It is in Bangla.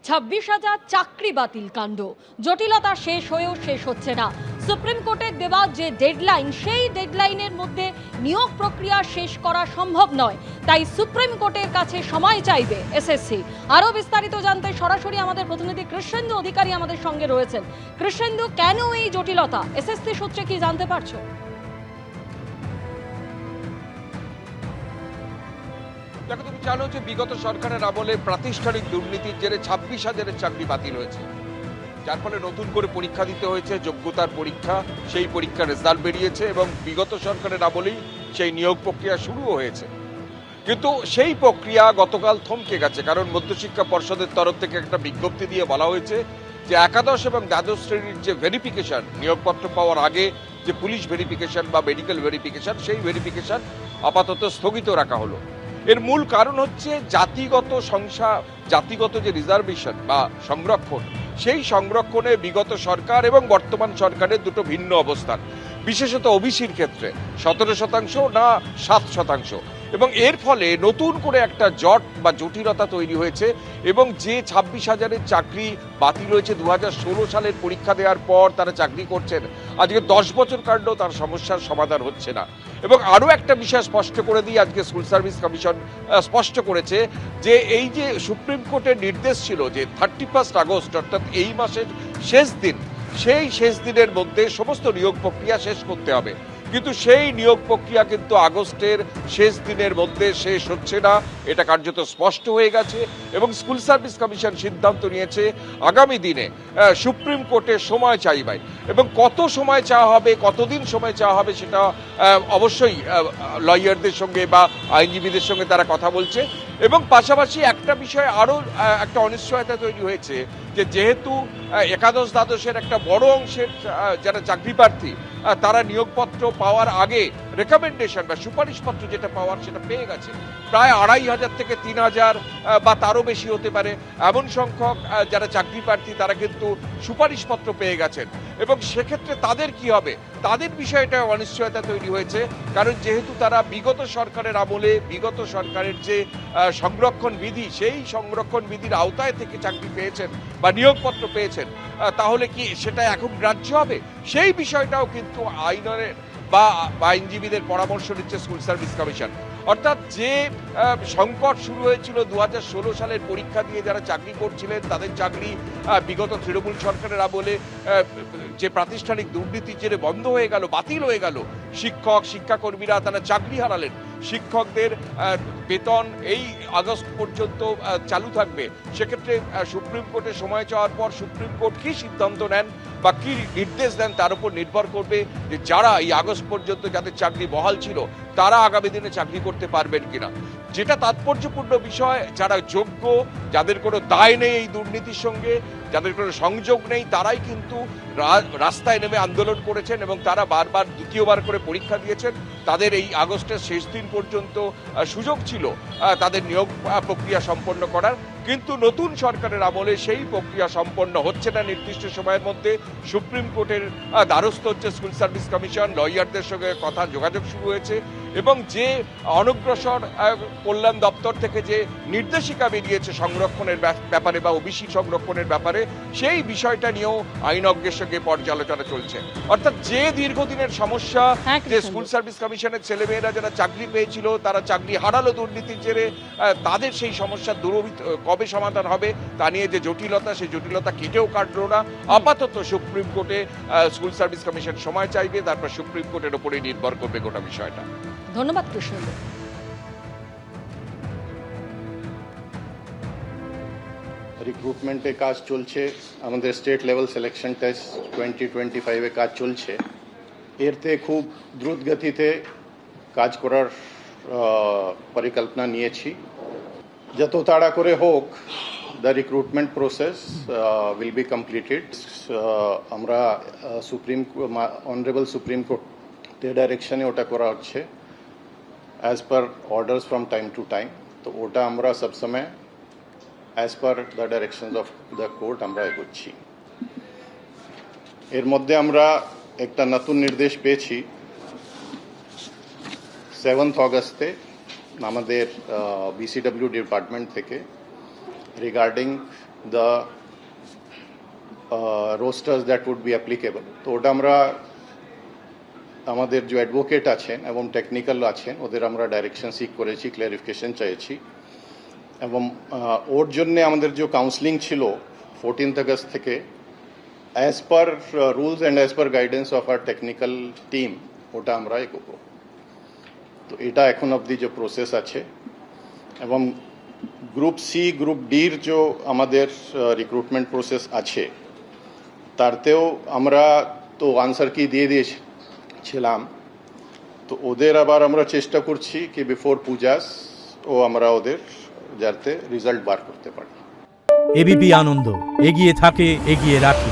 26,000 চাকরি বাতিল কাণ্ড, জটিলতা শেষ হয়েও শেষ হচ্ছে না। সুপ্রিম কোর্টের দেওয়া যে ডেডলাইন, সেই ডেডলাইনের মধ্যে নিয়োগ প্রক্রিয়া শেষ করা সম্ভব নয়, তাই সুপ্রিম কোর্টের কাছে সময় চাইবে এসএসসি। আরও বিস্তারিত জানতে সরাসরি আমাদের প্রতিনিধি কৃষ্ণেন্দু অধিকারী আমাদের সঙ্গে রয়েছেন। কৃষ্ণেন্দু, কেন এই জটিলতা, এসএসসি সূত্রে কি জানতে পারছো? দেখো, তুমি জানো যে বিগত সরকারের আমলে প্রাতিষ্ঠানিক দুর্নীতির জেরে 26,000 চাকরি বাতিল হয়েছে, যার ফলে নতুন করে পরীক্ষা দিতে হয়েছে, যোগ্যতার পরীক্ষা। সেই পরীক্ষার রেজাল্ট বেরিয়েছে এবং বিগত সরকারের আমলেই সেই নিয়োগ প্রক্রিয়া শুরুও হয়েছে। কিন্তু সেই প্রক্রিয়া গতকাল থমকে গেছে, কারণ মধ্যশিক্ষা পর্ষদের তরফ থেকে একটা বিজ্ঞপ্তি দিয়ে বলা হয়েছে যে একাদশ এবং দ্বাদশ শ্রেণীর যে ভেরিফিকেশন, নিয়োগপত্র পাওয়ার আগে যে পুলিশ ভেরিফিকেশন বা মেডিকেল ভেরিফিকেশন, সেই ভেরিফিকেশন আপাতত স্থগিত রাখা হলো। এর মূল কারণ হচ্ছে জাতিগত যে রিজার্ভেশন বা সংরক্ষণ, সেই সংরক্ষণে বিগত সরকার এবং বর্তমান সরকারের দুটো ভিন্ন অবস্থান। বিশেষত ওবিসির ক্ষেত্রে 17% না 7%, এবং এর ফলে নতুন করে একটা জট বা জটিলতা তৈরি হয়েছে। এবং যে 26,000 চাকরি বাতিল হয়েছে 2016 সালের পরীক্ষা দেওয়ার পর তারা চাকরি করছেন, আজকে 10 বছর কাটলেও তার সমস্যার সমাধান হচ্ছে না। এবং আরও একটা বিষয় স্পষ্ট করে দিয়ে আজকে স্কুল সার্ভিস কমিশন স্পষ্ট করেছে যে এই যে সুপ্রিম কোর্টের নির্দেশ ছিল যে 31 আগস্ট অর্থাৎ এই মাসের শেষ দিন, সেই শেষ দিনের মধ্যে সমস্ত নিয়োগ প্রক্রিয়া শেষ করতে হবে, কিন্তু সেই নিয়োগ প্রক্রিয়া কিন্তু আগস্টের শেষ দিনের মধ্যে শেষ হচ্ছে না, এটা কার্যত স্পষ্ট হয়ে গেছে। এবং স্কুল সার্ভিস কমিশন সিদ্ধান্ত নিয়েছে আগামী দিনে সুপ্রিম কোর্টে সময় চাইবে, এবং কত সময় চাওয়া হবে, কতদিন সময় চাওয়া হবে, সেটা অবশ্যই লয়ারদের সঙ্গে বা আইনজীবীদের সঙ্গে তারা কথা বলছে। এবং পাশাপাশি একটা বিষয়ে আরও একটা অনিশ্চয়তা তৈরি হয়েছে যে যেহেতু একাদশ দ্বাদশের একটা বড় অংশের যারা চাকরি প্রার্থী তারা নিয়োগপত্র পাওয়ার আগে রেকমেন্ডেশন বা সুপারিশপত্র যেটা পাওয়ার সেটা পেয়ে গেছে, প্রায় 2,500 থেকে 3,000 বা তারও বেশি হতে পারে এমন সংখ্যক যারা চাকরি প্রার্থী তারা কিন্তু সুপারিশপত্র পেয়ে গেছেন। এবং সেক্ষেত্রে তাদের কি হবে, তাদের বিষয়টা অনিশ্চয়তা তৈরি হয়েছে, কারণ যেহেতু তারা বিগত সরকারের আমলে বিগত সরকারের যে সংরক্ষণ বিধি, সেই সংরক্ষণ বিধির আওতায় থেকে চাকরি পেয়েছেন বা নিয়োগপত্র পেয়েছেন, তাহলে কি সেটা এখন গ্রাহ্য হবে, সেই বিষয়টাও কিন্তু আইনের বা আইনজীবীদের পরামর্শ নিচ্ছে স্কুল সার্ভিস কমিশন। অর্থাৎ যে সংকট শুরু হয়েছিল 2016 সালের পরীক্ষা দিয়ে যারা চাকরি করছিলেন, তাদের চাকরি বিগত তৃণমূল সরকারের আমলে যে প্রাতিষ্ঠানিক দুর্নীতির জেরে বন্ধ হয়ে গেল, বাতিল হয়ে গেল, শিক্ষাকর্মীরা তারা চাকরি হারালেন, শিক্ষকদের বেতন এই আগস্ট পর্যন্ত চালু থাকবে। সেক্ষেত্রে সুপ্রিম কোর্টে সময় চাওয়ার পর সুপ্রিম কোর্ট কী সিদ্ধান্ত নেন বা কী নির্দেশ দেন তার উপর নির্ভর করবে যে যারা এই আগস্ট পর্যন্ত যাদের চাকরি বহাল ছিল তারা আগামী দিনে চাকরি করতে পারবেন কিনা। যেটা তাৎপর্যপূর্ণ বিষয়, যারা যোগ্য, যাদের কোনো দায় নেই এই দুর্নীতির সঙ্গে, যাদের কোনো সংযোগ নেই, তারাই কিন্তু রাস্তায় নেমে আন্দোলন করেছেন এবং তারা বারবার দ্বিতীয়বার করে পরীক্ষা দিয়েছেন। তাদের এই আগস্টের শেষ দিন পর্যন্ত সুযোগ ছিল তাদের নিয়োগ প্রক্রিয়া সম্পন্ন করার, কিন্তু নতুন সরকারের আমলে সেই প্রক্রিয়া সম্পন্ন হচ্ছে না নির্দিষ্ট সময়ের মধ্যে। সুপ্রিম কোর্টের দ্বারস্থ হচ্ছে স্কুল সার্ভিস কমিশন, লয়ারদের সঙ্গে যোগাযোগ শুরু হয়েছে, এবং যে অনগ্রসর কল্যাণ দপ্তর থেকে যে নির্দেশিকা বেরিয়েছে সংরক্ষণের ব্যাপারে বা ওবিসি সংরক্ষণের ব্যাপারে, সেই বিষয়টা নিয়েও আইনজ্ঞের সঙ্গে পর্যালোচনা চলছে। অর্থাৎ যে দীর্ঘদিনের সমস্যা, যে স্কুল সার্ভিস কমিশনের ছেলেমেয়েরা যারা চাকরি পেয়েছিল তারা চাকরি হারালো দুর্নীতির জেরে, তাদের সেই সমস্যার কবে সমাধান হবে তা নিয়ে যে জটিলতা, সেই জটিলতা কেটেও কাটলো না। আপাতত সুপ্রিম কোর্টে স্কুল সার্ভিস কমিশন সময় চাইবে, তারপর সুপ্রিম কোর্টের ওপরেই নির্ভর করবে গোটা বিষয়টা। ধন্যবাদ কৃষ্ণ। রিক্রুটমেন্টে কাজ চলছে, আমাদের স্টেট লেভেল সিলেকশন টেস্ট 2025-এ কাজ চলছে। এরতে খুব দ্রুত গতিতে কাজ করার পরিকল্পনা নিয়েছি। যত তাড়া করে হোক the recruitment process will be completed. আমরা অনারেবল সুপ্রিম কোর্টের ডাইরেকশনে ওটা করা হচ্ছে as per orders from time to time. তো ওটা আমরা সবসময় as per the directions of the court আমরা এগোচ্ছি। এর মধ্যে আমরা একটা নতুন নির্দেশ পেয়েছি 7 অগস্টে আমাদের বিসিডব্লিউ ডিপার্টমেন্ট থেকে, regarding the rosters that would be applicable. তো ওটা আমরা আমাদের যে অ্যাডভোকেট আছেন এবং টেকনিক্যাল আছেন ওদের আমরা ডাইরেকশন সিক করেছি, ক্লারিফিকেশন চাইছি এবং ওর জন্য আমাদের যে কাউন্সিলিং ছিল 14th আগস্ট থেকে as per rules and as per guidance of our technical team ওটা আমরা এগোবো। তো এটা এখন অবধি যে প্রসেস আছে এবং গ্রুপ সি গ্রুপ ডির যে আমাদের রিক্রুটমেন্ট প্রসেস আছে তারতেও আমরা তো আনসার কি দিয়ে দিয়েছিলাম, তো ওদের আবার আমরা চেষ্টা করছি কি বিফোর পূজাস ও আমরা ওদের যাতে রেজাল্ট বার করতে পারি। এবিপি আনন্দ, এগিয়ে থাকে, এগিয়ে রাখে।